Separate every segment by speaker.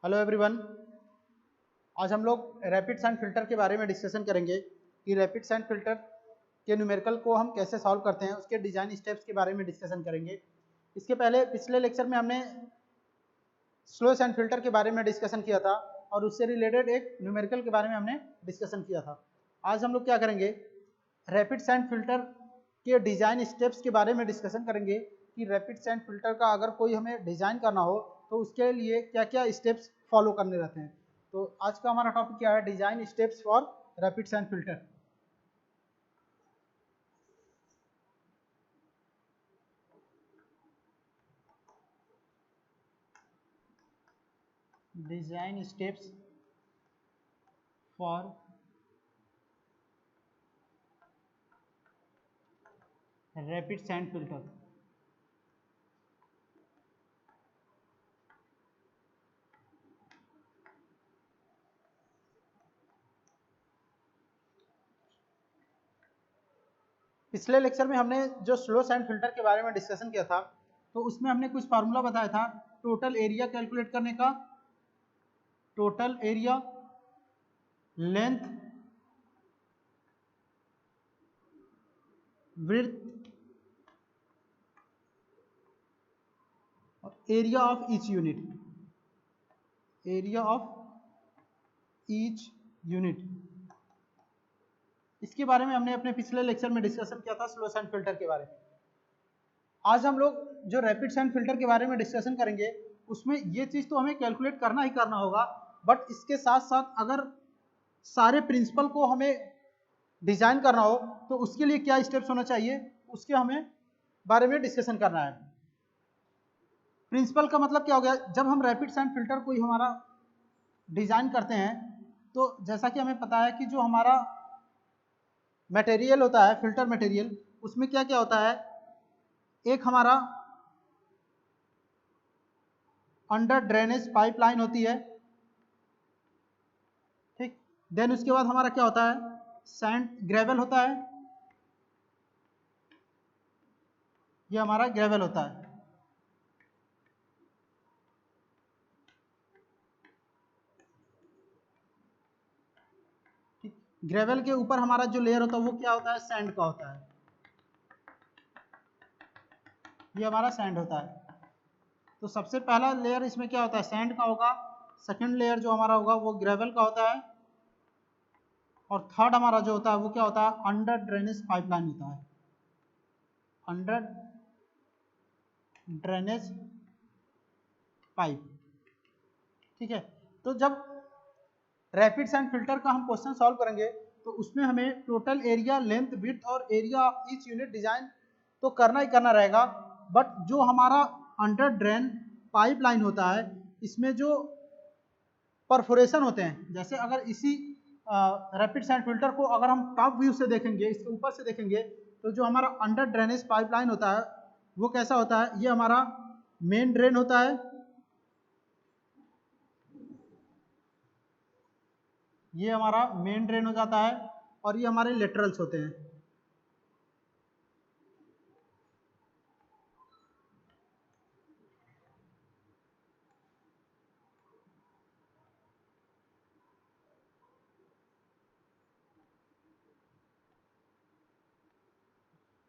Speaker 1: Hello everyone. आज हम लोग रैपिड सैंड फिल्टर के बारे में डिस्कशन करेंगे कि रैपिड सैंड फिल्टर के न्यूमेरिकल को हम कैसे सॉल्व करते हैं, उसके डिज़ाइन स्टेप्स के बारे में डिस्कशन करेंगे। इसके पहले पिछले लेक्चर में हमने स्लो सैंड फिल्टर के बारे में डिस्कशन किया था और उससे रिलेटेड एक न्यूमेरिकल के बारे में हमने डिस्कशन किया था। आज हम लोग क्या करेंगे, रैपिड सैंड फिल्टर के डिज़ाइन स्टेप्स के बारे में डिस्कशन करेंगे कि रैपिड सैंड फिल्टर का अगर कोई हमें डिज़ाइन करना हो तो उसके लिए क्या क्या स्टेप्स फॉलो करने रहते हैं। तो आज का हमारा टॉपिक क्या है, design steps for rapid sand filter. Design steps for rapid sand filter. पिछले लेक्चर में हमने जो स्लो सैंड फिल्टर के बारे में डिस्कशन किया था तो उसमें हमने कुछ फार्मूला बताया था टोटल एरिया कैलकुलेट करने का। टोटल एरिया, लेंथ, विड्थ और area of each unit. Area of each unit, इसके बारे में हमने अपने पिछले लेक्चर में डिस्कशन किया था स्लो सैंड फिल्टर के बारे में। आज हम लोग जो रैपिड सैंड फिल्टर के बारे में डिस्कशन करेंगे उसमें ये चीज़ तो हमें कैलकुलेट करना ही करना होगा, बट इसके साथ साथ अगर सारे प्रिंसिपल को हमें डिजाइन करना हो तो उसके लिए क्या स्टेप्स होना चाहिए उसके हमें बारे में डिस्कशन करना है। प्रिंसिपल का मतलब क्या हो गया, जब हम रैपिड सैंड फिल्टर कोई हमारा डिजाइन करते हैं तो जैसा कि हमें पता है कि जो हमारा मटेरियल होता है, फिल्टर मटेरियल, उसमें क्या क्या होता है। एक हमारा अंडर ड्रेनेज पाइपलाइन होती है, ठीक। देन उसके बाद हमारा क्या होता है, सैंड ग्रेवल होता है, ये हमारा ग्रेवल होता है। ग्रेवल के ऊपर हमारा जो लेयर होता है वो क्या होता है, सैंड का होता है, ये हमारा सैंड होता है। तो सबसे पहला लेयर इसमें क्या होता है, सैंड का होगा। सेकंड लेयर जो हमारा होगा वो ग्रेवल का होता है और थर्ड हमारा जो होता है वो क्या होता है, अंडर ड्रेनेज पाइपलाइन होता है। अंडर ड्रेनेज पाइप, ठीक है। तो जब रैपिड सैंड फिल्टर का हम क्वेश्चन सॉल्व करेंगे तो उसमें हमें टोटल एरिया, लेंथ, विड्थ और एरिया ईच यूनिट डिजाइन तो करना ही करना रहेगा, बट जो हमारा अंडर ड्रेन पाइपलाइन होता है इसमें जो परफोरेशन होते हैं, जैसे अगर इसी रैपिड सैंड फिल्टर को अगर हम टॉप व्यू से देखेंगे, इसके ऊपर से देखेंगे, तो जो हमारा अंडर ड्रेनेज पाइपलाइन होता है वो कैसा होता है, ये हमारा मेन ड्रेन होता है, ये हमारा मेन ड्रेन हो जाता है और ये हमारे लेटरल्स होते हैं।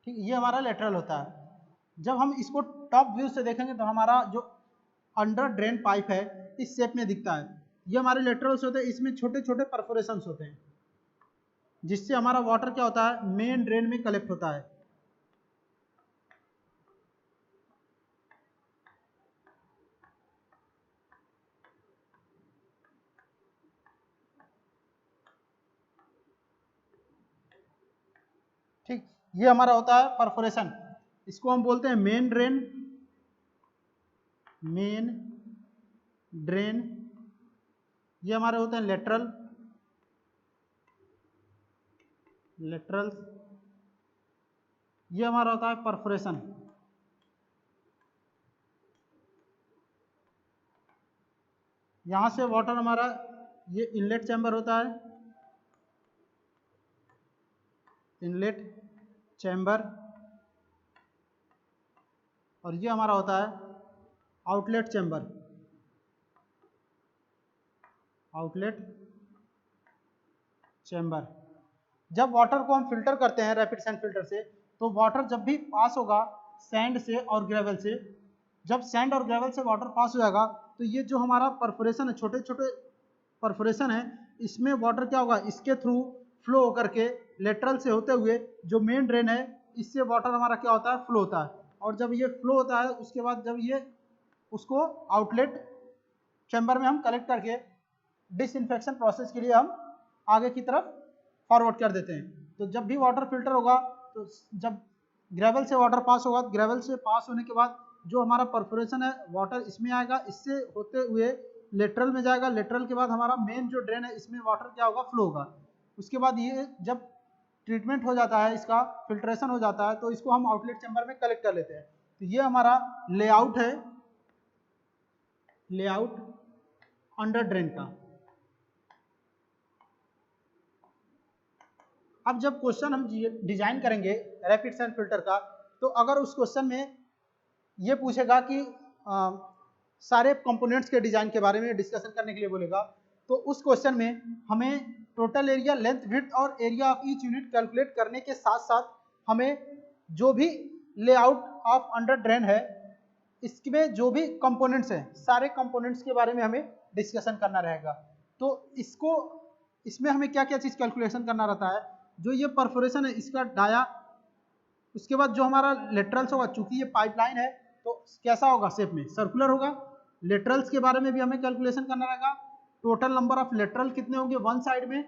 Speaker 1: ठीक, ये हमारा लेटरल होता है। जब हम इसको टॉप व्यू से देखेंगे तो हमारा जो अंडर ड्रेन पाइप है इस शेप में दिखता है, ये हमारे लेटरल्स होते हैं, इसमें छोटे छोटे परफोरेशंस होते हैं जिससे हमारा वाटर क्या होता है, मेन ड्रेन में कलेक्ट होता है। ठीक, ये हमारा होता है परफोरेशन, इसको हम बोलते हैं मेन ड्रेन। मेन ड्रेन, ये हमारे होते हैं लेटरल, लेटरल, ये हमारा होता है परफोरेशन। यहां से वाटर हमारा, ये इनलेट चैम्बर होता है, इनलेट चैम्बर, और ये हमारा होता है आउटलेट चैम्बर। Outlet chamber. जब वाटर को हम फिल्टर करते हैं रैपिड सैंड फिल्टर से, तो वाटर जब भी पास होगा सैंड से और ग्रेवल से, जब सैंड और ग्रेवल से वाटर पास हो जाएगा तो ये जो हमारा परफोरेशन है, छोटे छोटे परफोरेशन है, इसमें वाटर क्या होगा, इसके थ्रू फ्लो होकर के लेटरल से होते हुए जो मेन ड्रेन है, इससे वाटर हमारा क्या होता है, फ्लो होता है। और जब ये फ्लो होता है उसके बाद जब ये उसको आउटलेट चैम्बर में हम कलेक्ट करके डिसइंफेक्शन प्रोसेस के लिए हम आगे की तरफ फॉरवर्ड कर देते हैं। तो जब भी वाटर फिल्टर होगा तो जब ग्रेवल से वाटर पास होगा, ग्रेवल से पास होने के बाद जो हमारा परफोरेशन है वाटर इसमें आएगा, इससे होते हुए लेटरल में जाएगा, लेटरल के बाद हमारा मेन जो ड्रेन है इसमें वाटर क्या होगा, फ्लो होगा। उसके बाद ये जब ट्रीटमेंट हो जाता है, इसका फिल्ट्रेशन हो जाता है, तो इसको हम आउटलेट चैम्बर में कलेक्ट कर लेते हैं। तो ये हमारा लेआउट है, लेआउट अंडर ड्रेन का। अब जब क्वेश्चन हम डिजाइन करेंगे रैपिड सैंड फिल्टर का, तो अगर उस क्वेश्चन में ये पूछेगा कि सारे कंपोनेंट्स के डिजाइन के बारे में डिस्कशन करने के लिए बोलेगा, तो उस क्वेश्चन में हमें टोटल एरिया, लेंथ, विड्थ और area of each unit calculate करने के साथ साथ हमें जो भी लेआउट ऑफ अंडर ड्रेन है, इसमें जो भी कंपोनेंट्स हैं, सारे कंपोनेंट्स के बारे में हमें डिस्कशन करना रहेगा। तो इसमें हमें क्या क्या चीज़ कैलकुलेशन करना रहता है, जो ये परफोरेशन है इसका डाया, उसके बाद जो हमारा लेटरल्स होगा, चूंकि ये पाइपलाइन है तो कैसा होगा, शेप में सर्कुलर होगा। लेटरल्स के बारे में भी हमें कैलकुलेशन करना रहेगा। टोटल नंबर ऑफ लेटरल कितने होंगे वन साइड में,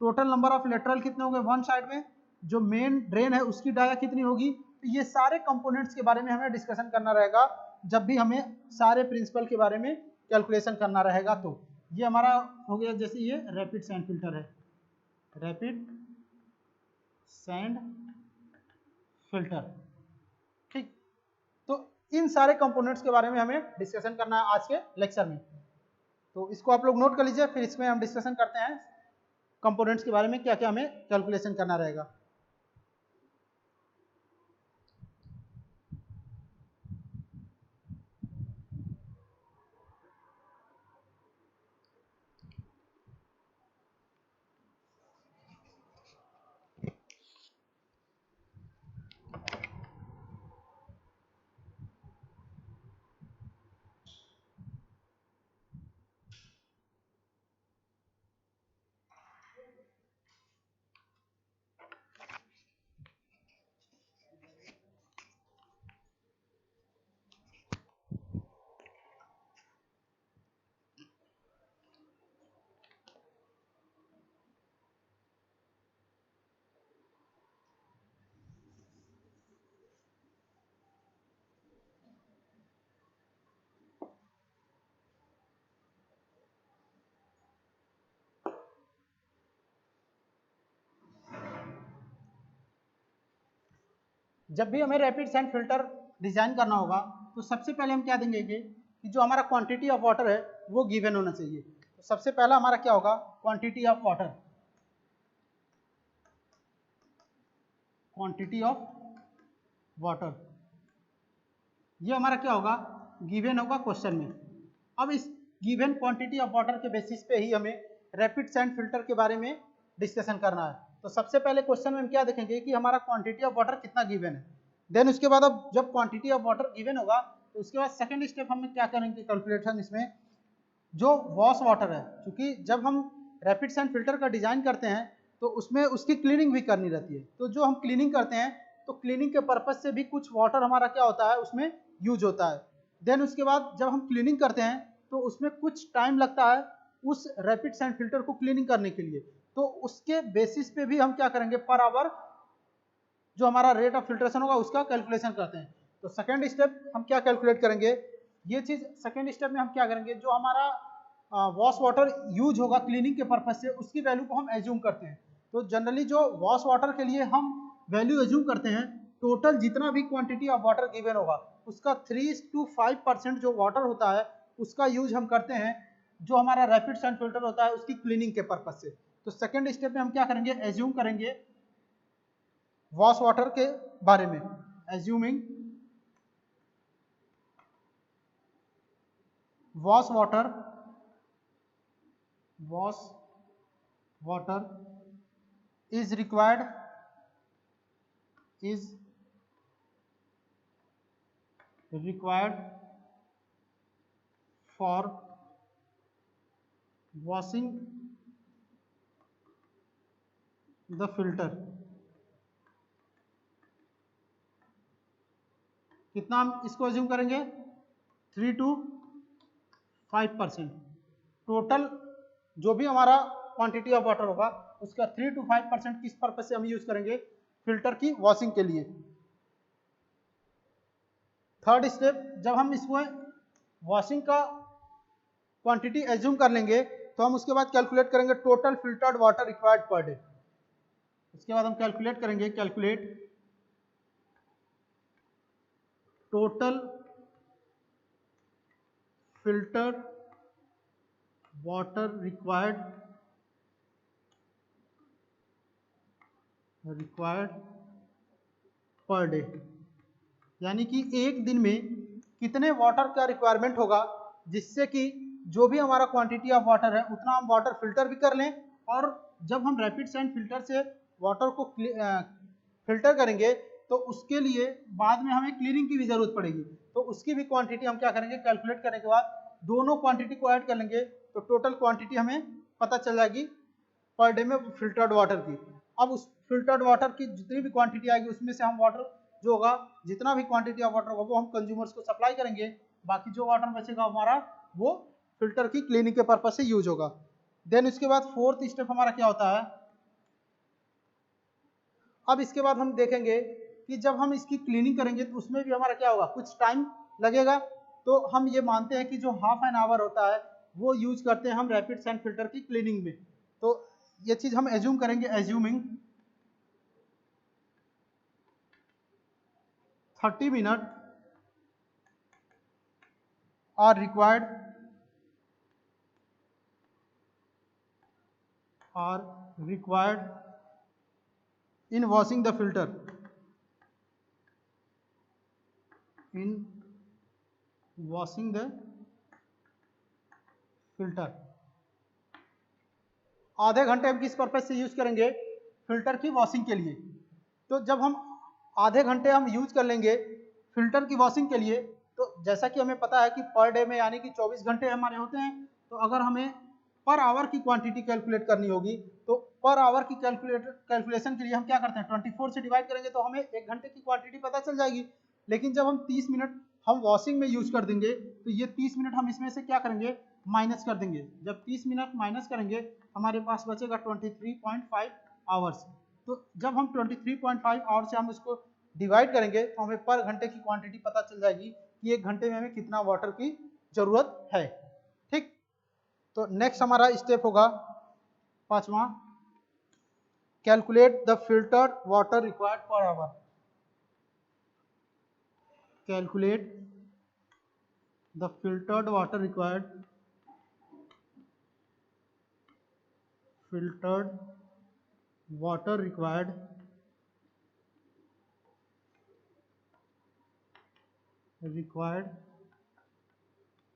Speaker 1: टोटल नंबर ऑफ लेटरल कितने होंगे वन साइड में, जो मेन ड्रेन है उसकी डाया कितनी होगी। तो ये सारे कंपोनेंट्स के बारे में हमें डिस्कशन करना रहेगा जब भी हमें सारे प्रिंसिपल के बारे में कैलकुलेशन करना रहेगा। तो ये हमारा हो गया, जैसे ये रैपिड सैंड फिल्टर है, रैपिड सैंड फिल्टर, ठीक। तो इन सारे कंपोनेंट्स के बारे में हमें डिस्कशन करना है आज के लेक्चर में। तो इसको आप लोग नोट कर लीजिए, फिर इसमें हम डिस्कशन करते हैं कंपोनेंट्स के बारे में, क्या क्या हमें कैलकुलेशन करना रहेगा। जब भी हमें रैपिड सैंड फिल्टर डिजाइन करना होगा, तो सबसे पहले हम क्या देंगे कि जो हमारा क्वांटिटी ऑफ वाटर है वो गिवन होना चाहिए। तो सबसे पहला हमारा क्या होगा, quantity of water, quantity of water, ये हमारा क्या होगा, गिवन होगा क्वेश्चन में। अब इस गिवन क्वांटिटी ऑफ वाटर के बेसिस पे ही हमें रैपिड सैंड फिल्टर के बारे में डिस्कशन करना है। तो सबसे पहले क्वेश्चन में हम क्या देखेंगे कि हमारा क्वांटिटी ऑफ वाटर कितना गिवन है। देन उसके बाद अब जब क्वांटिटी ऑफ वाटर गिवन होगा, तो उसके बाद सेकंड स्टेप हम क्या करेंगे कैलकुलेशन, इसमें जो वॉश वाटर है, क्योंकि जब हम रैपिड सैंड फिल्टर का डिजाइन करते हैं तो उसमें उसकी क्लीनिंग भी करनी रहती है। तो जो हम क्लीनिंग करते हैं, तो क्लीनिंग के पर्पज से भी कुछ वाटर हमारा क्या होता है, उसमें यूज होता है। देन उसके बाद जब हम क्लीनिंग करते हैं तो उसमें कुछ टाइम लगता है उस रैपिड सैंड फिल्टर को क्लीनिंग करने के लिए। तो उसके बेसिस पे भी हम क्या करेंगे, पर आवर जो हमारा रेट ऑफ फिल्ट्रेशन होगा उसका कैलकुलेशन करते हैं। तो सेकेंड स्टेप हम क्या कैलकुलेट करेंगे, ये चीज सेकेंड स्टेप में हम क्या करेंगे, जो हमारा वॉश वाटर यूज होगा क्लीनिंग के पर्पज से, उसकी वैल्यू को हम एज्यूम करते हैं। तो जनरली जो वॉश वाटर के लिए हम वैल्यू एज्यूम करते हैं, टोटल जितना भी क्वांटिटी ऑफ वाटर गिवन होगा उसका 3 to 5% जो वाटर होता है उसका यूज हम करते हैं, जो हमारा रैपिड सैंड फिल्टर होता है उसकी क्लीनिंग के पर्पज से। तो सेकेंड स्टेप में हम क्या करेंगे, एज्यूम करेंगे वॉश वाटर के बारे में, assuming wash water wash water is required for washing the filter। कितना हम इसको अज्यूम करेंगे 3 to 5%। टोटल जो भी हमारा क्वांटिटी ऑफ वाटर होगा उसका 3 to 5% किस पर्पज से हम यूज करेंगे फिल्टर की वॉशिंग के लिए। थर्ड स्टेप, जब हम इसमें वॉशिंग का क्वांटिटी एज्यूम कर लेंगे तो हम उसके बाद कैलकुलेट करेंगे total filtered water required per day. उसके बाद हम कैलकुलेट करेंगे total filtered water required per day, यानी कि एक दिन में कितने वाटर का रिक्वायरमेंट होगा जिससे कि जो भी हमारा क्वांटिटी ऑफ वाटर है उतना हम वाटर फिल्टर भी कर लें, और जब हम रैपिड सैंड फिल्टर से वाटर को फिल्टर करेंगे तो उसके लिए बाद में हमें क्लीनिंग की भी जरूरत पड़ेगी, तो उसकी भी क्वांटिटी हम क्या करेंगे कैलकुलेट करने के बाद दोनों क्वांटिटी को ऐड कर लेंगे तो टोटल क्वांटिटी हमें पता चल जाएगी पर डे में फिल्टर्ड वाटर की। अब उस फिल्टर्ड वाटर की जितनी भी क्वांटिटी आएगी उसमें से हम वाटर जो होगा जितना भी क्वांटिटी ऑफ वाटर होगा वो हम कंज्यूमर्स को सप्लाई करेंगे, बाकी जो वाटर बचेगा हमारा वो फिल्टर की क्लीनिंग के पर्पज से यूज होगा। देन उसके बाद फोर्थ स्टेप हमारा क्या होता है, अब इसके बाद हम देखेंगे कि जब हम इसकी क्लीनिंग करेंगे तो उसमें भी हमारा क्या होगा कुछ टाइम लगेगा, तो हम ये मानते हैं कि जो हाफ एन आवर होता है वो यूज करते हैं हम रैपिड सैंड फिल्टर की क्लीनिंग में। तो ये चीज हम एज्यूम करेंगे, assuming 30 minute are required in washing the filter, आधे घंटे हम किस पर्पज से यूज करेंगे फिल्टर की वॉशिंग के लिए। तो जब हम आधे घंटे हम यूज कर लेंगे फिल्टर की वॉशिंग के लिए, तो जैसा कि हमें पता है कि पर डे में यानी कि 24 घंटे हमारे होते हैं, तो अगर हमें पर आवर की क्वांटिटी कैलकुलेट करनी होगी तो पर आवर की कैलकुलेशन के लिए हम क्या करते हैं 24 से डिवाइड करेंगे तो हमें एक घंटे की क्वांटिटी पता चल जाएगी। लेकिन जब हम 30 मिनट हम वॉशिंग में यूज कर देंगे तो ये 30 मिनट हम इसमें से क्या करेंगे माइनस कर देंगे। जब 30 मिनट माइनस करेंगे हमारे पास बचेगा 23.5 आवर्स। तो जब हम 23.5 आवर्स से हम इसको डिवाइड करेंगे तो हमें पर घंटे की क्वांटिटी पता चल जाएगी कि एक घंटे में हमें कितना वाटर की जरूरत है। ठीक, तो नेक्स्ट हमारा स्टेप होगा पांचवा, calculate the filtered water required per hour. Calculate the filtered water required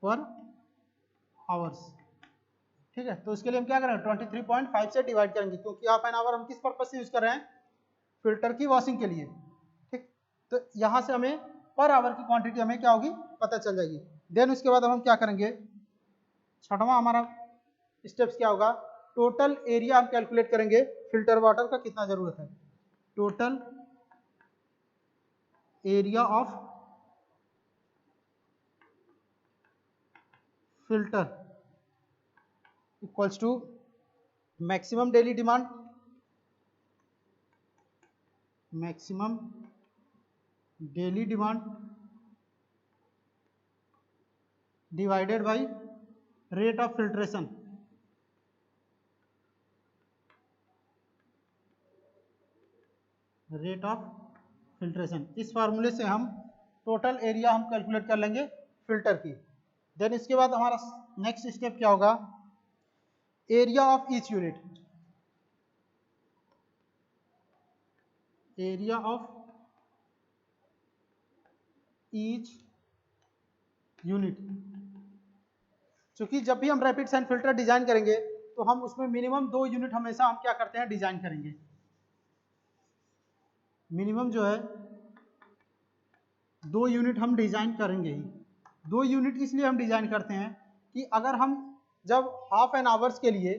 Speaker 1: पर आवर्स। ठीक है, तो इसके लिए हम क्या करेंगे 23.5 से डिवाइड करेंगे क्योंकि हाफ एन आवर हम किस पर्पज से यूज कर रहे हैं फिल्टर की वॉशिंग के लिए। ठीक, तो यहां से हमें पर आवर की क्वांटिटी हमें क्या होगी पता चल जाएगी। देन उसके बाद हम क्या करेंगे, छठवां हमारा स्टेप्स क्या होगा, टोटल एरिया हम कैलकुलेट करेंगे फिल्टर वाटर का कितना जरूरत है। Total area of filter equals to maximum daily demand divided by rate of filtration. इस फार्मूले से हम टोटल एरिया हम कैलकुलेट कर लेंगे फिल्टर की। देन इसके बाद हमारा नेक्स्ट स्टेप क्या होगा, एरिया ऑफ ईच यूनिट। क्योंकि जब भी हम रैपिड सैंड फिल्टर डिजाइन करेंगे तो हम उसमें मिनिमम 2 यूनिट हमेशा हम क्या करते हैं, डिजाइन करेंगे। मिनिमम जो है 2 यूनिट हम डिजाइन करेंगे ही। 2 यूनिट इसलिए हम डिजाइन करते हैं कि अगर हम जब हाफ एन आवर्स के लिए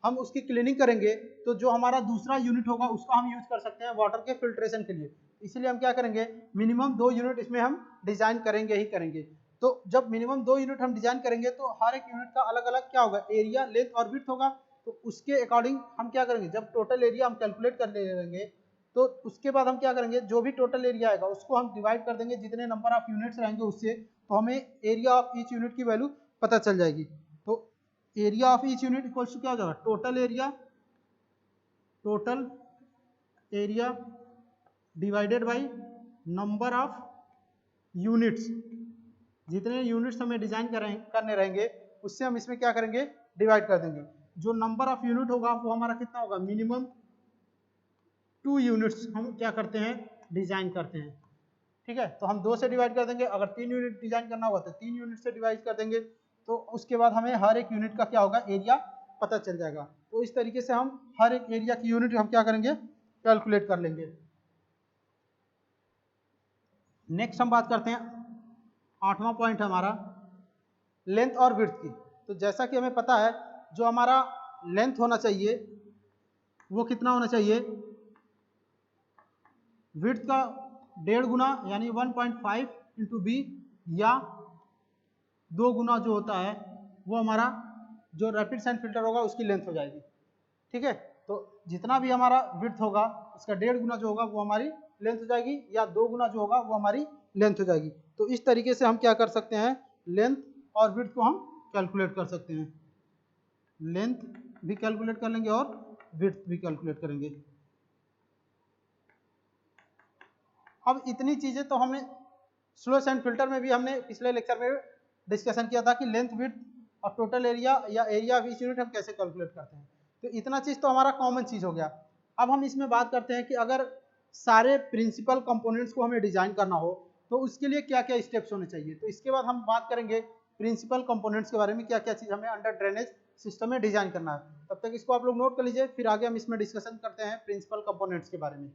Speaker 1: हम उसकी क्लीनिंग करेंगे तो जो हमारा दूसरा यूनिट होगा उसका हम यूज कर सकते हैं वाटर के फिल्ट्रेशन के लिए। इसलिए हम क्या करेंगे, मिनिमम 2 यूनिट इसमें हम डिजाइन करेंगे ही करेंगे। तो जब मिनिमम 2 यूनिट हम डिजाइन करेंगे तो हर एक यूनिट का अलग अलग क्या होगा, एरिया, लेंथ और विड्थ होगा। तो उसके अकॉर्डिंग हम क्या करेंगे, जब टोटल एरिया हम कैलकुलेट कर लेंगे तो उसके बाद हम क्या करेंगे, जो भी टोटल एरिया आएगा उसको हम डिवाइड कर देंगे जितने नंबर ऑफ यूनिट्स रहेंगे उससे, तो हमें एरिया ऑफ ईच यूनिट की वैल्यू पता चल जाएगी। तो area of each unit equals to क्या हो जाएगा, total area divided by number of units. जितने यूनिट्स हमें डिजाइन करने रहेंगे उससे हम इसमें क्या करेंगे, डिवाइड कर देंगे। जो नंबर ऑफ यूनिट होगा वो हमारा कितना होगा, मिनिमम 2 यूनिट्स हम क्या करते हैं, डिजाइन करते हैं। ठीक है, तो हम 2 से डिवाइड कर देंगे। अगर 3 यूनिट डिजाइन करना होगा तो 3 यूनिट से डिवाइड कर देंगे। तो उसके बाद हमें हर एक यूनिट का क्या होगा, एरिया पता चल जाएगा। तो इस तरीके से हम हर एक एरिया की यूनिट हम क्या करेंगे, कैलकुलेट कर लेंगे। नेक्स्ट हम बात करते हैं, 8वां पॉइंट हमारा लेंथ और विड्थ की। तो जैसा कि हमें पता है जो हमारा लेंथ होना चाहिए वो कितना होना चाहिए, विड्थ का 1.5 गुना यानी 1.5 इंटू बी, या 2 गुना जो होता है वो हमारा जो रैपिड साइन फिल्टर होगा उसकी लेंथ हो जाएगी। ठीक है, तो जितना भी हमारा विड्थ होगा उसका 1.5 गुना जो होगा वो हमारी लेंथ हो जाएगी, या 2 गुना जो होगा वो हमारी लेंथ हो जाएगी। तो इस तरीके से हम क्या कर सकते हैं, लेंथ और विड्थ को हम कैलकुलेट कर सकते हैं। लेंथ भी कैलकुलेट कर लेंगे और विड्थ भी कैलकुलेट करेंगे। अब इतनी चीजें तो हमें स्लो सैंड फिल्टर में भी हमने पिछले लेक्चर में डिस्कशन किया था कि लेंथ, विड्थ और टोटल एरिया या एरिया ऑफ ईच यूनिट हम कैसे कैलकुलेट करते हैं। तो इतना चीज तो हमारा कॉमन चीज हो गया। अब हम इसमें बात करते हैं कि अगर सारे प्रिंसिपल कंपोनेंट्स को हमें डिजाइन करना हो तो उसके लिए क्या क्या स्टेप्स होने चाहिए। तो इसके बाद हम बात करेंगे प्रिंसिपल कंपोनेंट्स के बारे में, क्या क्या चीज हमें अंडर ड्रेनेज सिस्टम में डिजाइन करना है। तब तक इसको आप लोग नोट कर लीजिए, फिर आगे हम इसमें डिस्कशन करते हैं प्रिंसिपल कंपोनेंट्स के बारे में।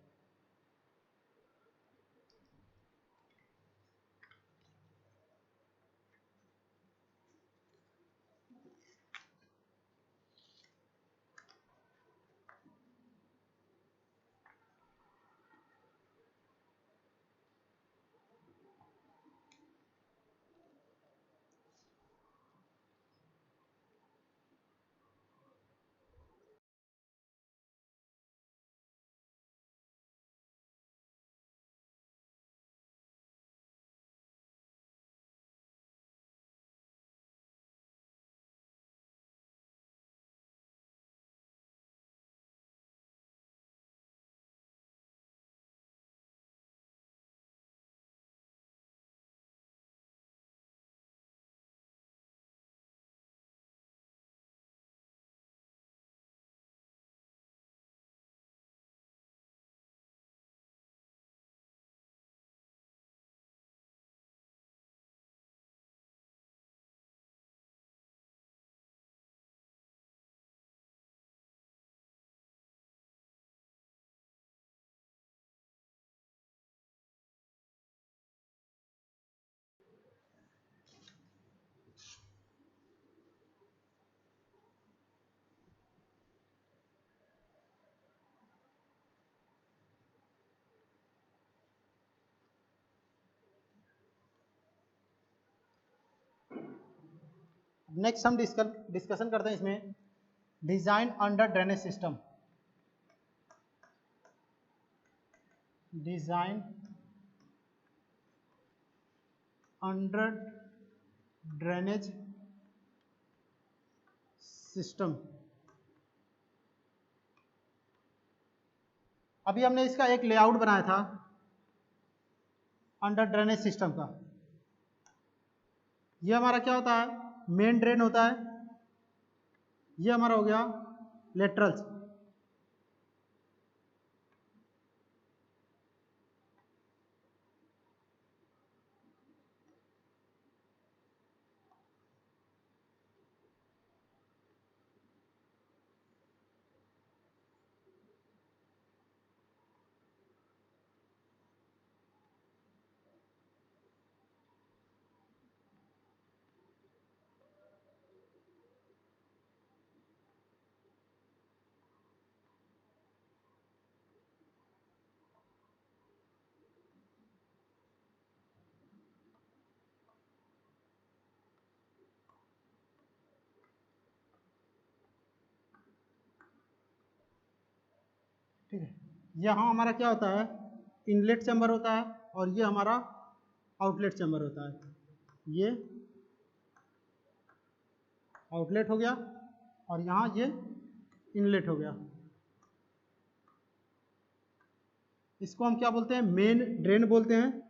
Speaker 1: नेक्स्ट हम डिस्कशन करते हैं इसमें design under drainage system. Design under drainage system. अभी हमने इसका एक लेआउट बनाया था अंडर ड्रेनेज सिस्टम का। ये हमारा क्या होता है, मेन ड्रेन होता है। ये हमारा हो गया लेटरल्स। ठीक है। यहाँ हमारा क्या होता है, इनलेट चैम्बर होता है और ये हमारा आउटलेट चैम्बर होता है। ये आउटलेट हो गया और यहाँ ये इनलेट हो गया। इसको हम क्या बोलते हैं, मेन ड्रेन बोलते हैं।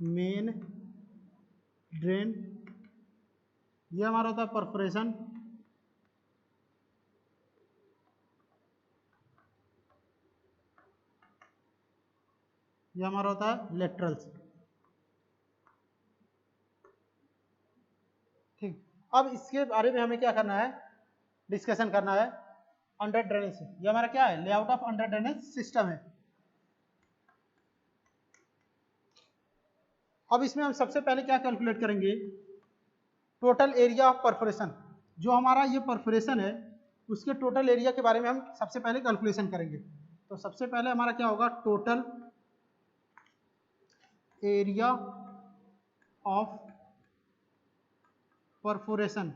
Speaker 1: मेन ड्रेन, ये हमारा होता है परफोरेशन। ये हमारा होता है लेटरल्स। ठीक, अब इसके बारे में हमें क्या करना है, डिस्कशन करना है। अंडर ड्रेनेज, ये हमारा क्या है, layout of under drainage system है। अब इसमें हम सबसे पहले क्या कैलकुलेट करेंगे, टोटल एरिया ऑफ परफोरेशन। जो हमारा ये परफोरेशन है उसके टोटल एरिया के बारे में हम सबसे पहले कैलकुलेशन करेंगे। तो सबसे पहले हमारा क्या होगा, total area of perforation.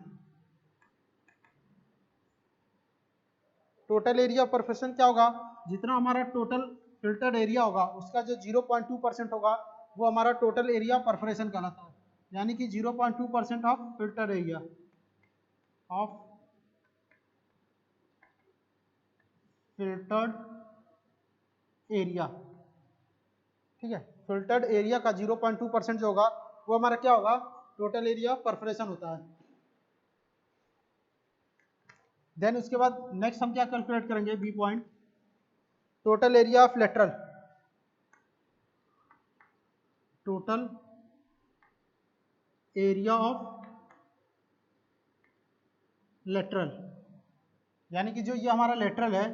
Speaker 1: Total area of perforation क्या होगा, जितना हमारा टोटल फिल्टर्ड एरिया होगा उसका जो 0.2% होगा वो हमारा टोटल एरिया परफोरेशन कहलाता है। यानी कि 0.2% of filtered area of filtered area. ठीक है, फिल्टर्ड एरिया का 0.2% जो होगा वो हमारा क्या होगा, टोटल एरिया परफोरेशन होता है। देन उसके बाद नेक्स्ट हम क्या कैलकुलेट करेंगे, B point, total area of lateral. Total area of lateral, यानी कि जो ये हमारा लेटरल है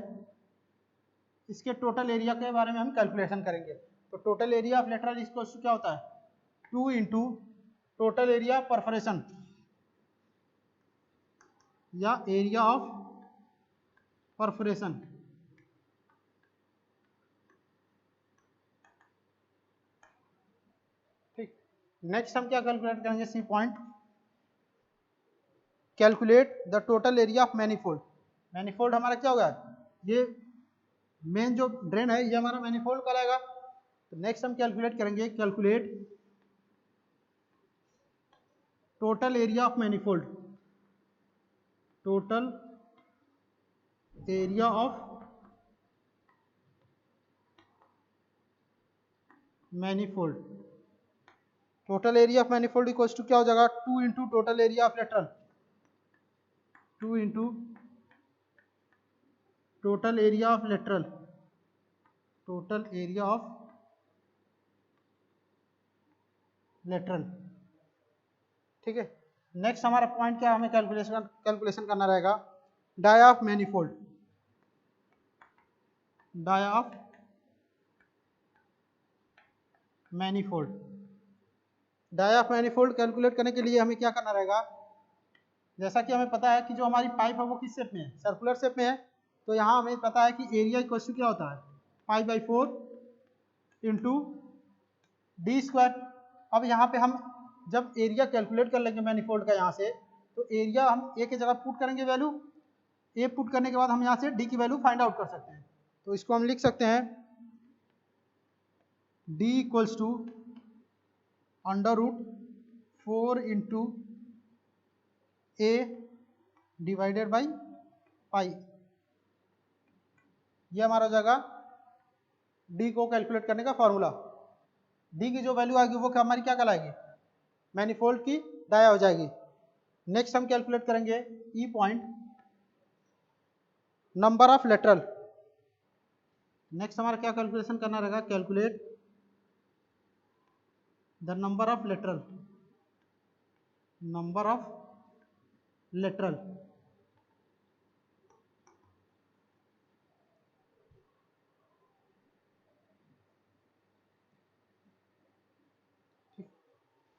Speaker 1: इसके टोटल एरिया के बारे में हम कैलकुलेशन करेंगे। तो टोटल एरिया ऑफ लेटरल इसको क्या होता है, 2 इंटू टोटल एरिया परफोरेशन या एरिया ऑफ परफोरेशन। ठीक, नेक्स्ट हम क्या कैलकुलेट करेंगे, C point, calculate the total area of manifold. Manifold हमारा क्या होगा, ये मेन जो ड्रेन है ये हमारा मैनीफोल्ड कहलाएगा। तो नेक्स्ट हम कैलकुलेट करेंगे, calculate total area of manifold. Total area of manifold. Total area of manifold equals to क्या हो जाएगा, 2 into total area of lateral. 2 into total area of lateral. Total area of lateral. ठीक है, next हमारा point क्या, हमें calculation करना रहेगा, dia of manifold. Dia of manifold. Dia of manifold calculate करने के लिए हमें क्या करना रहेगा, जैसा कि हमें पता है कि जो हमारी पाइप है वो किस शेप में है, सर्कुलर शेप में है। तो यहाँ हमें पता है कि एरिया इक्वल टू क्या होता है, π/4 इंटू डी स्क्वायर। अब यहाँ पे हम जब एरिया कैलकुलेट कर लेंगे मैनीफोल्ड का यहाँ से, तो एरिया हम ए की जगह पुट करेंगे वैल्यू, ए पुट करने के बाद हम यहाँ से डी की वैल्यू फाइंड आउट कर सकते हैं। तो इसको हम लिख सकते हैं D equals to √4 into A divided by pi. ये हमारा हो जाएगा डी को कैलकुलेट करने का फॉर्मूला। डी की जो वैल्यू आएगी वो क्या हमारी क्या कहलाएगी, मैनीफोल्ड की डाया हो जाएगी। नेक्स्ट हम कैलकुलेट करेंगे ई point, number of lateral. Next हमारा क्या कैलकुलेशन करना रहेगा, calculate the number of lateral. Number of lateral.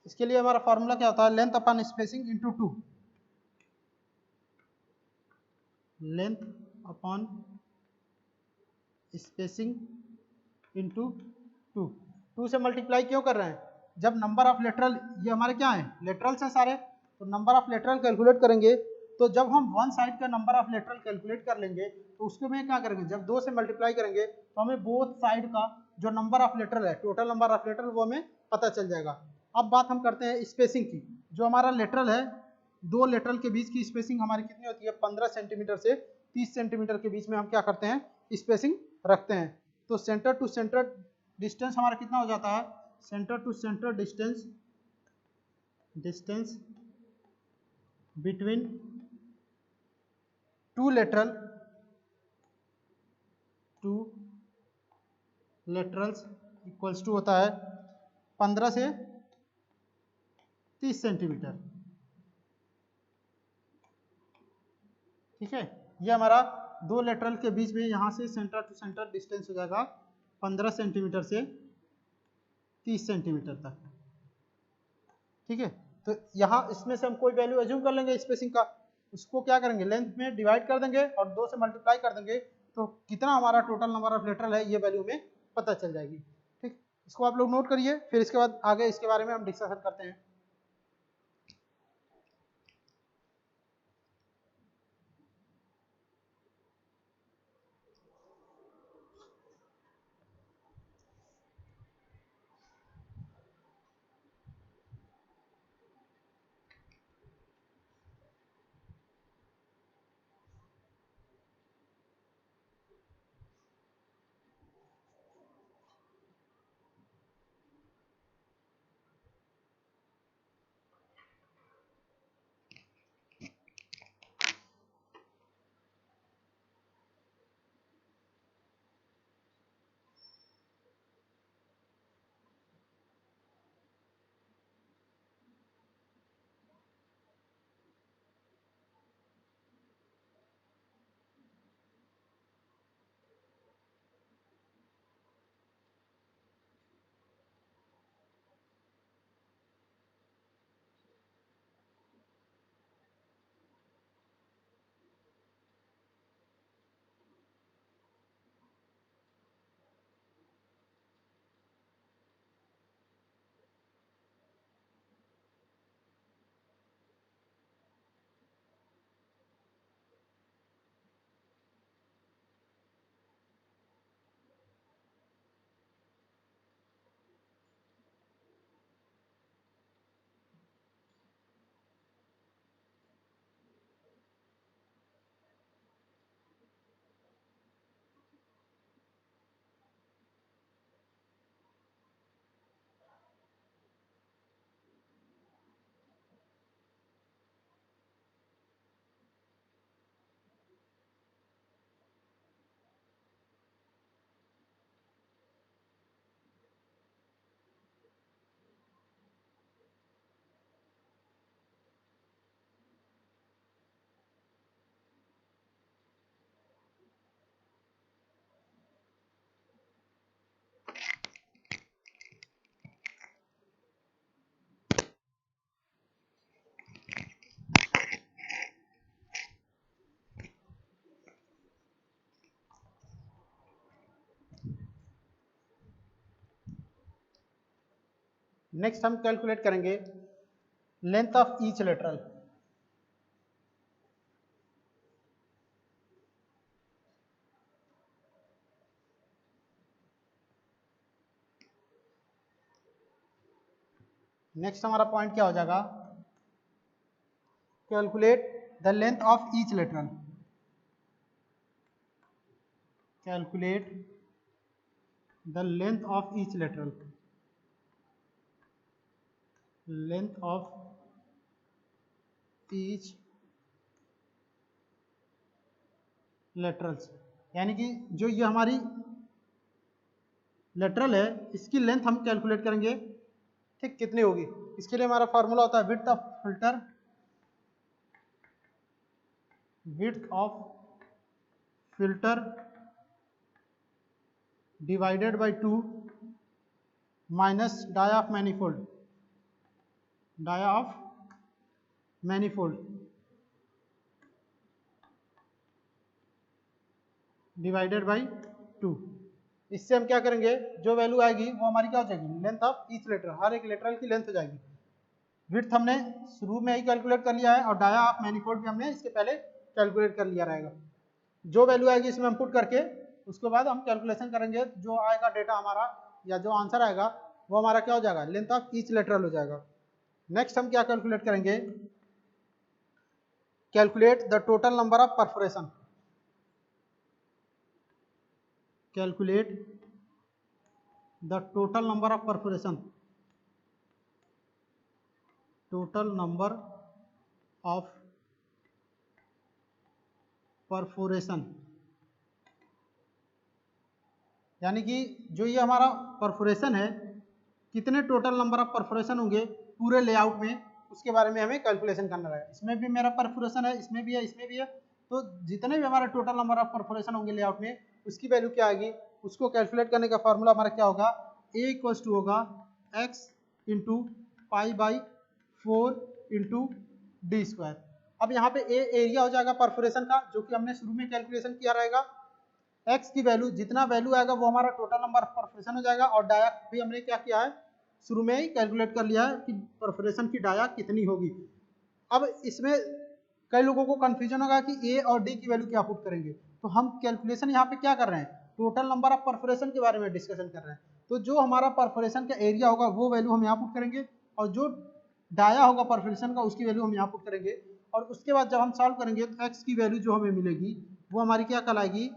Speaker 1: इसके लिए हमारा फॉर्मूला क्या होता है, length upon spacing into 2। Length upon spacing into 2। 2 से मल्टीप्लाई क्यों कर रहे हैं, जब नंबर ऑफ लेटरल, ये हमारे क्या है लेटरल्स हैं सारे, तो नंबर ऑफ लेटरल कैलकुलेट करेंगे तो जब हम वन साइड का नंबर ऑफ लेटरल कैलकुलेट कर लेंगे तो उसको में क्या करेंगे, जब 2 से मल्टीप्लाई करेंगे तो हमें बोथ साइड का जो नंबर ऑफ लेटरल है, टोटल नंबर ऑफ लेटरल, वो हमें पता चल जाएगा। अब बात हम करते हैं स्पेसिंग की। जो हमारा लेटरल है, दो लेटरल के बीच की स्पेसिंग हमारी कितनी होती है, 15 सेंटीमीटर से 30 सेंटीमीटर के बीच में हम क्या करते हैं, स्पेसिंग रखते हैं। तो सेंटर टू सेंटर डिस्टेंस हमारा कितना हो जाता है, centre to centre distance between two laterals equals to होता है 15 से 30 सेंटीमीटर। ठीक है, ये हमारा दो लेटरल के बीच में यहाँ से सेंटर टू सेंटर डिस्टेंस हो जाएगा 15 सेंटीमीटर से 30 सेंटीमीटर तक। ठीक है, तो यहाँ इसमें से हम कोई वैल्यू एज्यूम कर लेंगे स्पेसिंग का, उसको क्या करेंगे, लेंथ में डिवाइड कर देंगे और 2 से मल्टीप्लाई कर देंगे, तो कितना हमारा टोटल नंबर ऑफ लेटरल है ये वैल्यू में पता चल जाएगी। ठीक, इसको आप लोग नोट करिए, फिर इसके बाद आगे इसके बारे में हम डिस्कशन करते हैं। नेक्स्ट हम कैलकुलेट करेंगे length of each lateral. Next हमारा पॉइंट क्या हो जाएगा, calculate the length of each lateral. Calculate the length of each lateral, length of each laterals, यानी कि जो ये हमारी लेटरल है इसकी लेंथ हम कैलकुलेट करेंगे। ठीक, कितनी होगी, इसके लिए हमारा फॉर्मूला होता है width of filter, width of filter divided by 2 minus dia of manifold, dia of manifold divided by 2। इससे हम क्या करेंगे, जो वैल्यू आएगी वो हमारी क्या हो जाएगी, लेंथ ऑफ ईच लेटरल, हर एक लेटरल की लेंथ हो जाएगी। विड्थ हमने शुरू में ही कैलकुलेट कर लिया है और डाया ऑफ मैनीफोल्ड भी हमने इसके पहले कैलकुलेट कर लिया रहेगा। जो वैल्यू आएगी इसमें हम पुट करके उसके बाद हम कैलकुलेशन करेंगे, जो आएगा डेटा हमारा या जो आंसर आएगा वो हमारा क्या हो जाएगा, लेंथ ऑफ ईच लेटरल हो जाएगा। नेक्स्ट हम क्या कैलकुलेट करेंगे, calculate the total number of perforation. Calculate the total number of perforation, total number of perforation, यानी कि जो ये हमारा परफोरेशन है, कितने टोटल नंबर ऑफ परफोरेशन होंगे पूरे लेआउट में, उसके बारे में हमें कैलकुलेशन करना है। इसमें भी मेरा परफोरेशन है, इसमें भी है, इसमें भी है, तो जितने भी हमारा टोटल नंबर ऑफ परफोरेशन होंगे लेआउट में, उसकी वैल्यू क्या आएगी, उसको कैलकुलेट करने का फॉर्मूला हमारा क्या होगा, ए इक्वल्स टू होगा x into pi by 4 into D square. अब यहाँ पे ए एरिया हो जाएगा परफोरेशन का, जो कि हमने शुरू में कैलकुलेशन किया रहेगा। एक्स की वैल्यू, जितना वैल्यू आएगा वो हमारा टोटल नंबर ऑफ परफोरेशन हो जाएगा, और डाया भी हमने क्या किया है, शुरू में ही कैलकुलेट कर लिया है कि परफोरेशन की डाया कितनी होगी। अब इसमें कई लोगों को कंफ्यूजन होगा कि ए और डी की वैल्यू क्या पुट करेंगे, तो हम कैलकुलेशन यहाँ पे क्या कर रहे हैं, टोटल नंबर ऑफ परफोरेशन के बारे में डिस्कशन कर रहे हैं। तो जो हमारा परफोरेशन का एरिया होगा वो वैल्यू हम यहाँ पुट करेंगे, और जो डाया होगा परफोरेशन का उसकी वैल्यू हम यहाँ पुट करेंगे, और उसके बाद जब हम सॉल्व करेंगे तो एक्स की वैल्यू जो हमें मिलेगी वो हमारी क्या कहलाएगी,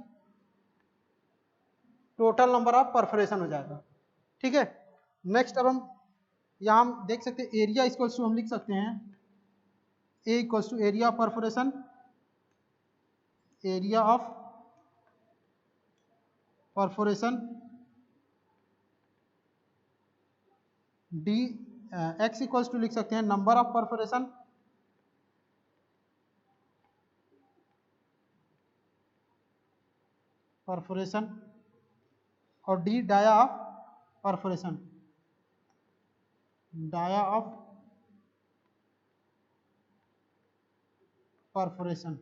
Speaker 1: टोटल नंबर ऑफ परफोरेशन हो जाएगा। ठीक है। नेक्स्ट अब हम यहाँ हम देख सकते हैं एरिया इक्वल्स टू हम लिख सकते हैं A equals to area of perforation, area of perforation D, X equals to लिख सकते हैं नंबर ऑफ परफोरेशन परफोरेशन और D dia of perforation, dia of perforation.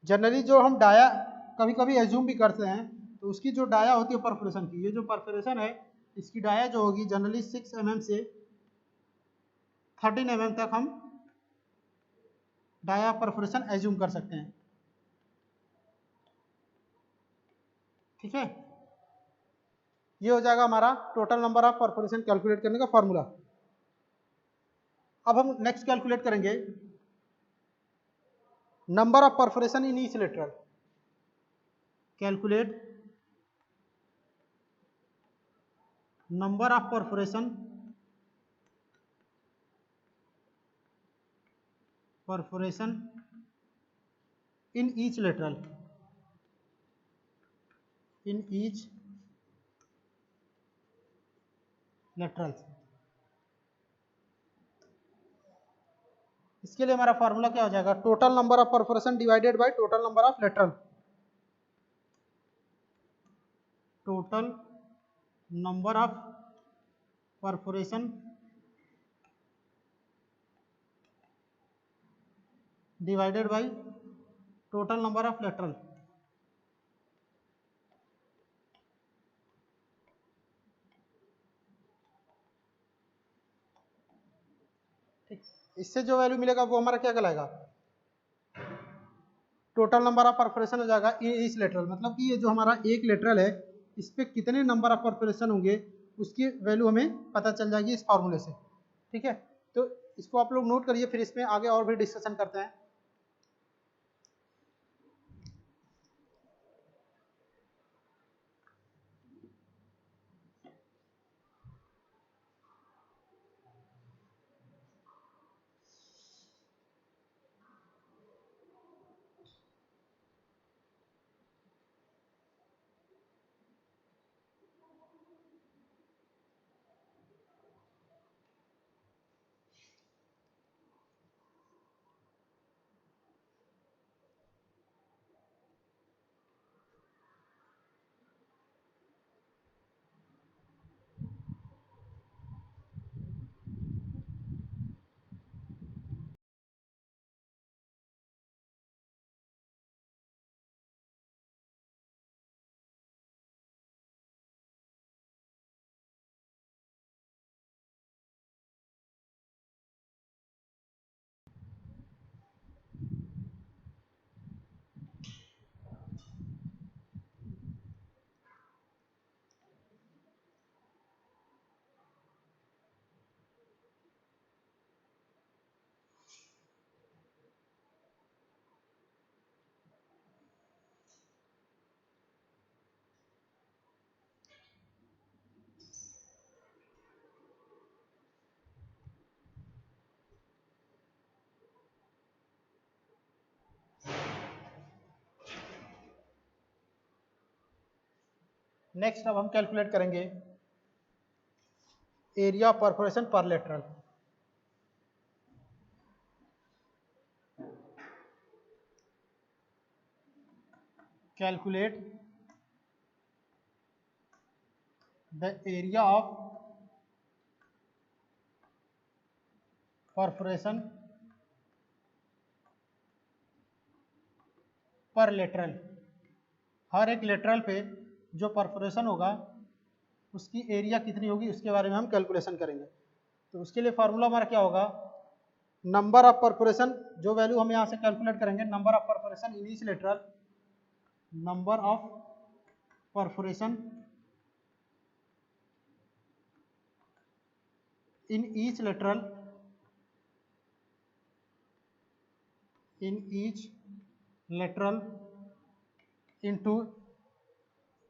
Speaker 1: Generally जो हम डाया कभी कभी एज्यूम भी करते हैं, तो उसकी जो डाया होती है परफोरेशन की, ये जो परफोरेशन है इसकी डाया जो होगी जनरली 6 mm से 13 mm तक हम डाया परफोरेशन एज्यूम कर सकते हैं। ठीक है, ये हो जाएगा हमारा total number of perforation calculate करने का फॉर्मूला। अब हम नेक्स्ट कैलकुलेट करेंगे number of perforation in each lateral. Calculate number of perforation in each lateral, in each lateral. इसके लिए हमारा फॉर्मूला क्या हो जाएगा, total number of perforation divided by total number of lateral, total number of perforation divided by total number of lateral. इससे जो value मिलेगा वो हमारा क्या कहलाएगा, टोटल नंबर ऑफ परफोरेशन हो जाएगा इस लेटरल, मतलब कि ये जो हमारा एक लेटरल है इस पे कितने नंबर ऑफ परफोरेशन होंगे उसकी वैल्यू हमें पता चल जाएगी इस फॉर्मूले से। ठीक है, तो इसको आप लोग नोट करिए, फिर इसमें आगे और भी डिस्कशन करते हैं। नेक्स्ट अब हम कैलकुलेट करेंगे area of perforation per lateral. Calculate the area of perforation per lateral. हर एक लेटरल पे जो परफोरेशन होगा उसकी एरिया कितनी होगी उसके बारे में हम कैलकुलेशन करेंगे। तो उसके लिए फार्मूला हमारा क्या होगा, नंबर ऑफ परफोरेशन, जो वैल्यू हम यहाँ से कैलकुलेट करेंगे, number of perforation in each lateral, number of perforation in each lateral, in each lateral into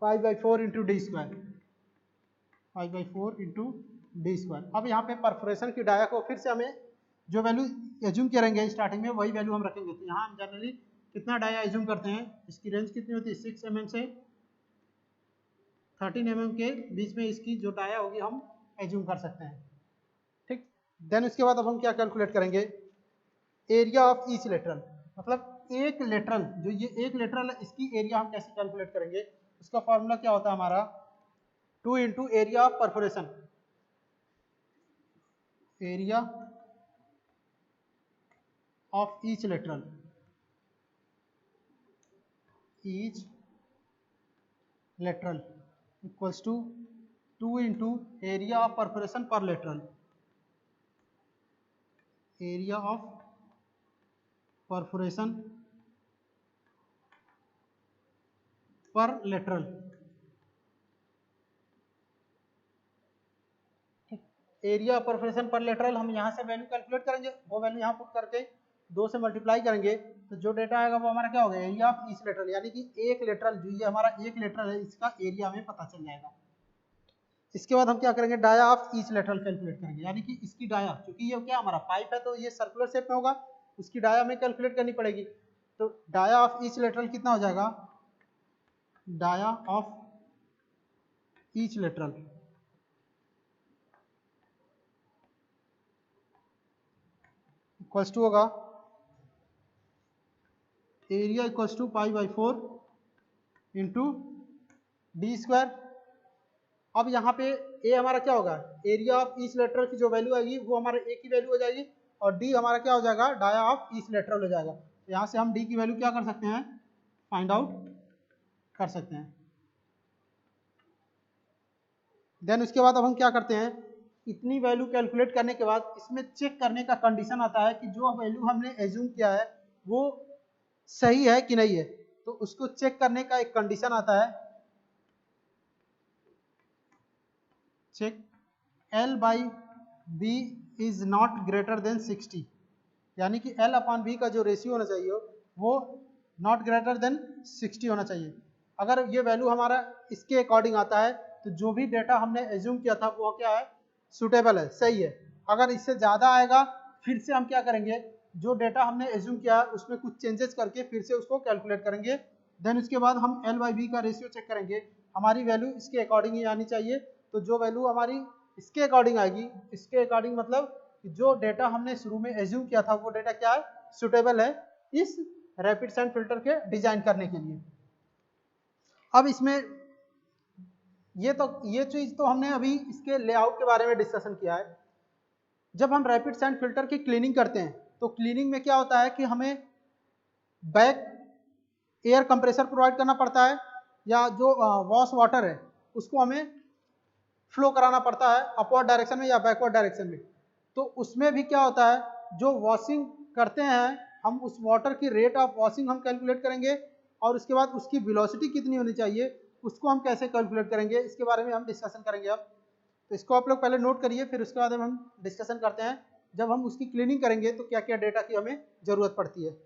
Speaker 1: 5/4 into D square, 5/4 into D square. अब यहाँ पे परफोरेशन की डाया को फिर से हमें जो वैल्यू एज्यूम करेंगे स्टार्टिंग में वही वैल्यू हम रखेंगे। तो यहाँ हम जनरली कितना डाया एज्यूम करते हैं, इसकी रेंज कितनी होती है, 6 mm से 13 mm के बीच में इसकी जो डाया होगी हम एज्यूम कर सकते हैं। ठीक, देन उसके बाद अब हम क्या कैलकुलेट करेंगे, एरिया ऑफ ईच लेटरल, मतलब एक लेटरल, जो ये एक लेटरल है इसकी एरिया हम कैसे कैलकुलेट करेंगे। उसका फॉर्मूला क्या होता है हमारा, 2 into area of perforation, area of each lateral, each lateral equals to 2 into area of perforation per lateral, area of perforation per lateral. Area of perforation per lateral हम यहाँ से वैल्यू कैलकुलेट करेंगे, वो value यहाँ put करके 2 से multiply करेंगे तो जो डेटा आएगा वो हमारा क्या होगा, एरिया ऑफ ईच लेटरल, यानी कि एक लेटरल, जो ये हमारा एक लेटरल है इसका एरिया हमें पता चल जाएगा। इसके बाद हम क्या करेंगे, dia of each lateral calculate करेंगे, यानी कि इसकी डाया, क्योंकि ये क्या हमारा पाइप है तो ये सर्कुलर शेप में होगा, उसकी डाया हमें कैलकुलेट करनी पड़ेगी। तो डाया ऑफ ईच लेटरल कितना हो जाएगा, dia of each lateral equals to होगा area equals to 5/4 into D square. अब यहाँ पे ए हमारा क्या होगा, एरिया ऑफ ईच लेटरल की जो वैल्यू आएगी वो हमारा ए की वैल्यू हो जाएगी, और डी हमारा क्या हो जाएगा, डाया ऑफ ईच लेटरल हो जाएगा। तो यहाँ से हम डी की वैल्यू क्या कर सकते हैं, फाइंड आउट कर सकते हैं। देन उसके बाद अब हम क्या करते हैं, इतनी वैल्यू कैलकुलेट करने के बाद इसमें चेक करने का कंडीशन आता है कि जो वैल्यू हमने एज्यूम किया है वो सही है कि नहीं है। तो उसको चेक करने का एक कंडीशन आता है, check L/B is not greater than 60, यानी कि L/B का जो रेशियो होना चाहिए वो नॉट ग्रेटर देन 60 होना चाहिए। अगर ये वैल्यू हमारा इसके अकॉर्डिंग आता है तो जो भी डेटा हमने एज्यूम किया था वो क्या है, सुटेबल है, सही है। अगर इससे ज़्यादा आएगा फिर से हम क्या करेंगे, जो डेटा हमने एज्यूम किया है उसमें कुछ चेंजेस करके फिर से उसको कैलकुलेट करेंगे। देन उसके बाद हम L/B का रेशियो चेक करेंगे, हमारी वैल्यू इसके अकॉर्डिंग ही आनी चाहिए। तो जो वैल्यू हमारी इसके अकॉर्डिंग आएगी, इसके अकॉर्डिंग मतलब जो डेटा हमने शुरू में एज्यूम किया था वो डेटा क्या है, सुटेबल है इस रैपिड सैंड फिल्टर के डिजाइन करने के लिए। अब इसमें ये चीज तो हमने अभी इसके लेआउट के बारे में डिस्कशन किया है। जब हम रैपिड सैंड फिल्टर की क्लीनिंग करते हैं तो क्लीनिंग में क्या होता है कि हमें बैक एयर कंप्रेसर प्रोवाइड करना पड़ता है, या जो वॉश वाटर है उसको हमें फ्लो कराना पड़ता है अपवर्ड डायरेक्शन में या बैकवर्ड डायरेक्शन में। तो उसमें भी क्या होता है, जो वॉशिंग करते हैं हम उस वाटर की रेट ऑफ वॉशिंग हम कैलकुलेट करेंगे, और उसके बाद उसकी वेलोसिटी कितनी होनी चाहिए उसको हम कैसे कैलकुलेट करेंगे, इसके बारे में हम डिस्कशन करेंगे अब। तो इसको आप लोग पहले नोट करिए, फिर उसके बाद हम डिस्कशन करते हैं जब हम उसकी क्लीनिंग करेंगे तो क्या क्या डेटा की हमें ज़रूरत पड़ती है।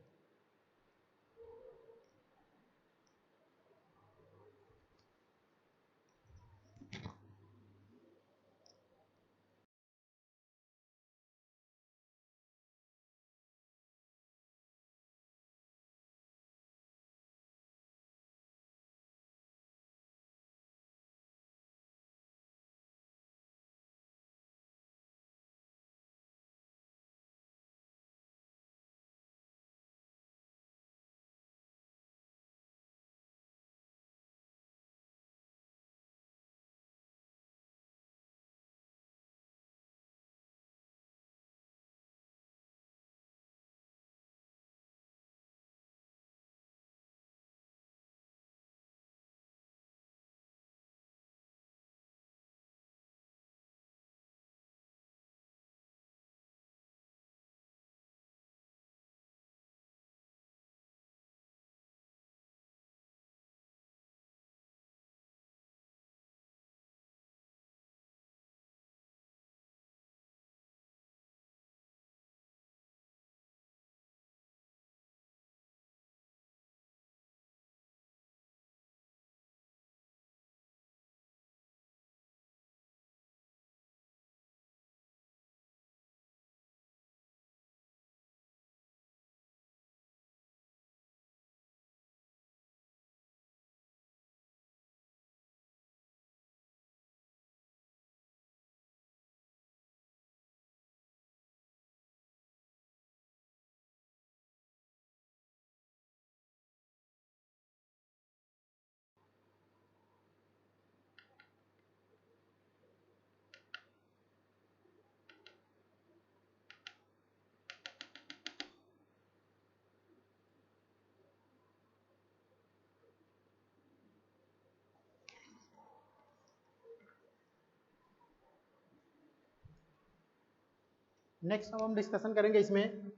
Speaker 1: नेक्स्ट अब हम डिस्कशन करेंगे इसमें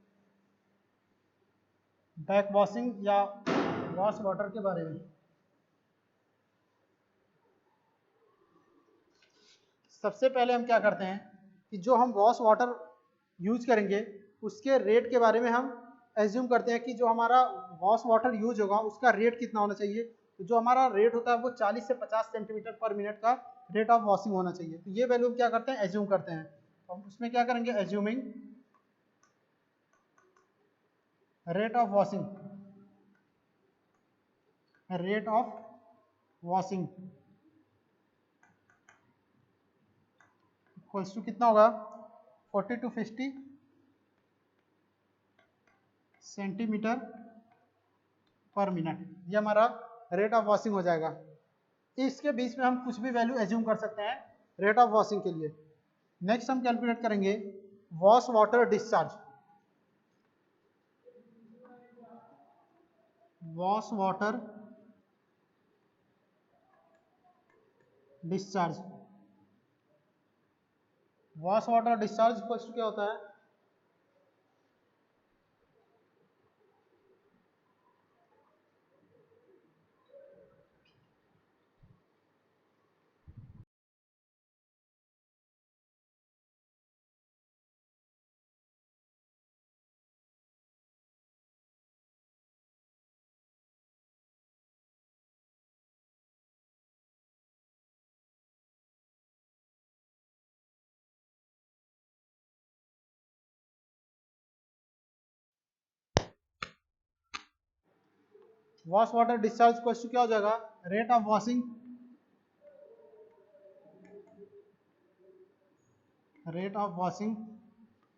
Speaker 1: बैक वॉशिंग या वॉश वाटर के बारे में। सबसे पहले हम क्या करते हैं कि जो हम वॉश वाटर यूज करेंगे उसके रेट के बारे में हम एज्यूम करते हैं कि जो हमारा वॉश वाटर यूज होगा उसका रेट कितना होना चाहिए। तो जो हमारा रेट होता है वो 40 से 50 सेंटीमीटर पर मिनट का रेट ऑफ वॉशिंग होना चाहिए। तो ये वैल्यू क्या करते हैं, एज्यूम करते हैं। तो हम उसमें क्या करेंगे, assuming rate of washing, rate of washing equals to कितना होगा, 40 to 50 सेंटीमीटर पर मिनट। ये हमारा रेट ऑफ वॉशिंग हो जाएगा। इसके बीच में हम कुछ भी वैल्यू एज्यूम कर सकते हैं रेट ऑफ वॉशिंग के लिए। नेक्स्ट हम कैलकुलेट करेंगे wash water discharge. Wash water discharge, wash water discharge equals to क्या होता है, wash water discharge equals to क्या हो जाएगा, rate of washing, rate of washing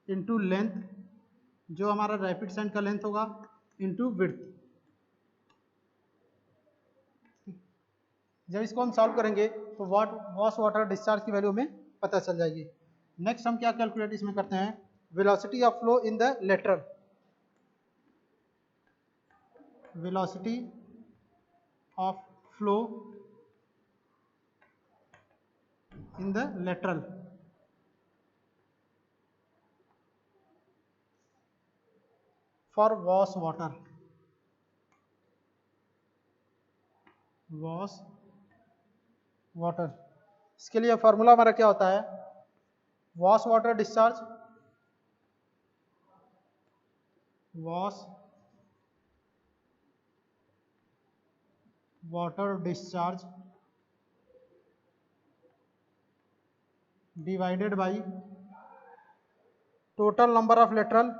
Speaker 1: into length, जो हमारा रैपिड सैंड का लेंथ होगा, इनटू विड्थ। जब इसको हम सॉल्व करेंगे तो वॉश वाटर डिस्चार्ज की वैल्यू हमें पता चल जाएगी। नेक्स्ट हम क्या कैलकुलेट इसमें करते हैं, velocity of flow in the lateral, velocity of flow in the lateral for wash water, wash water. इसके लिए फॉर्मूला हमारा क्या होता है, wash water discharge, wash water discharge divided by total number of lateral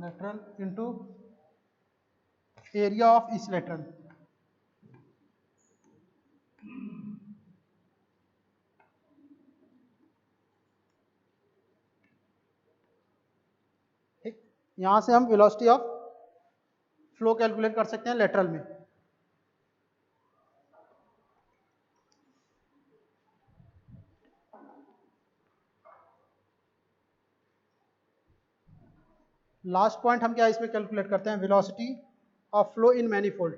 Speaker 1: lateral into area of each lateral। ठीक, यहां से हम वेलोसिटी ऑफ फ्लो कैलकुलेट कर सकते हैं लेटरल में। लास्ट पॉइंट हम क्या इसमें कैलकुलेट करते हैं, velocity of flow in manifold,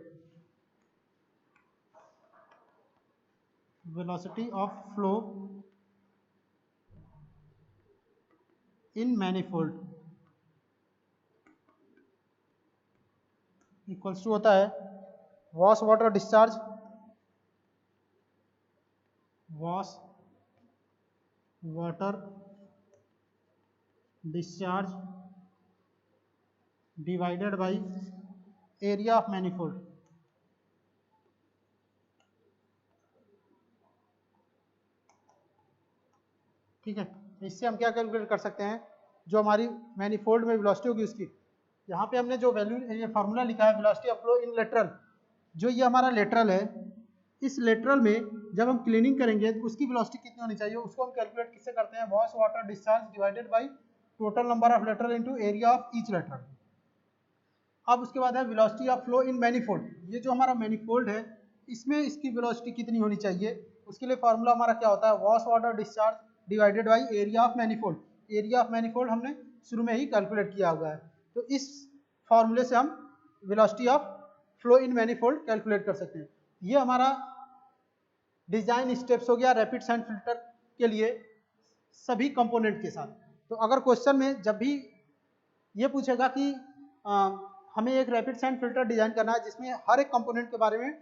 Speaker 1: velocity of flow in manifold equals to होता है wash water discharge, wash water discharge divided by area of manifold. ठीक है, इससे हम क्या कैलकुलेट कर सकते हैं, जो हमारी मैनीफोल्ड में वेलोसिटी होगी उसकी। यहाँ पे हमने जो वैल्यू, ये फार्मूला लिखा है velocity of flow in lateral, जो ये हमारा लेटरल है, इस लेटरल में जब हम क्लीनिंग करेंगे तो उसकी वेलोसिटी कितनी होनी चाहिए, उसको हम कैलकुलेट किससे करते हैं, wash water discharge divided by total number of lateral into area of each lateral. अब उसके बाद है velocity of flow in manifold, ये जो हमारा मैनीफोल्ड है इसमें इसकी वेलोसिटी कितनी होनी चाहिए, उसके लिए फार्मूला हमारा क्या होता है, wash water discharge divided by area of manifold. Area of manifold हमने शुरू में ही कैलकुलेट किया हुआ है, तो इस फार्मूले से हम velocity of flow in manifold calculate कर सकते हैं। ये हमारा डिजाइन स्टेप्स हो गया रैपिड सैंड फिल्टर के लिए सभी कंपोनेंट के साथ। तो अगर क्वेश्चन में जब भी ये पूछेगा कि हमें एक रैपिड सैंड फिल्टर डिजाइन करना है जिसमें हर एक कंपोनेंट के बारे में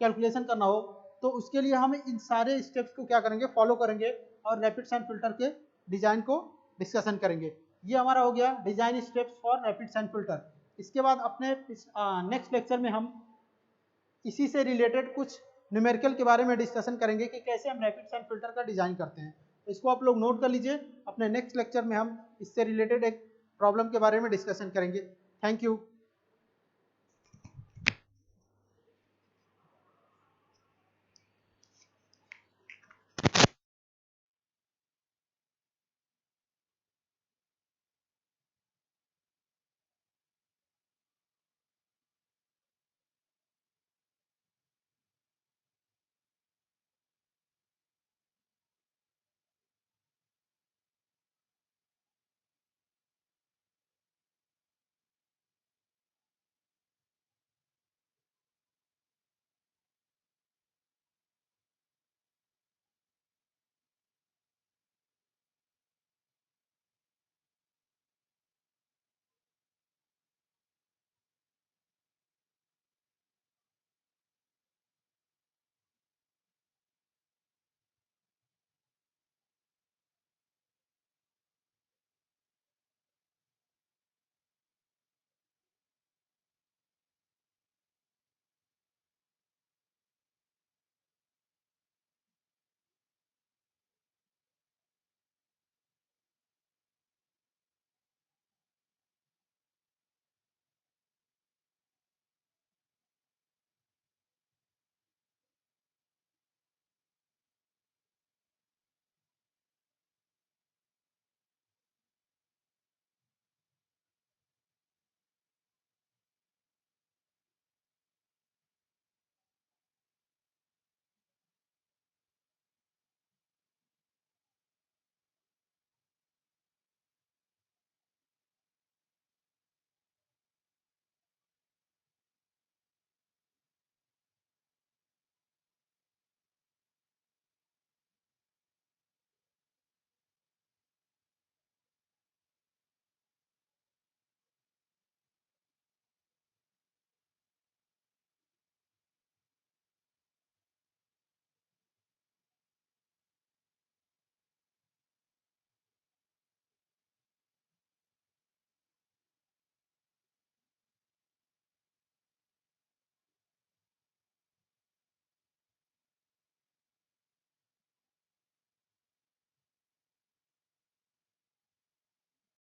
Speaker 1: कैलकुलेशन करना हो, तो उसके लिए हम इन सारे स्टेप्स को क्या करेंगे, फॉलो करेंगे और रैपिड सैंड फिल्टर के डिजाइन को डिस्कशन करेंगे। ये हमारा हो गया design steps for rapid sand filter. इसके बाद अपने नेक्स्ट लेक्चर में हम इसी से रिलेटेड कुछ न्यूमेरिकल के बारे में डिस्कशन करेंगे कि कैसे हम रैपिड सैंड फिल्टर का डिजाइन करते हैं। तो इसको आप लोग नोट कर लीजिए। अपने नेक्स्ट लेक्चर में हम इससे रिलेटेड एक प्रॉब्लम के बारे में डिस्कशन करेंगे। Thank you.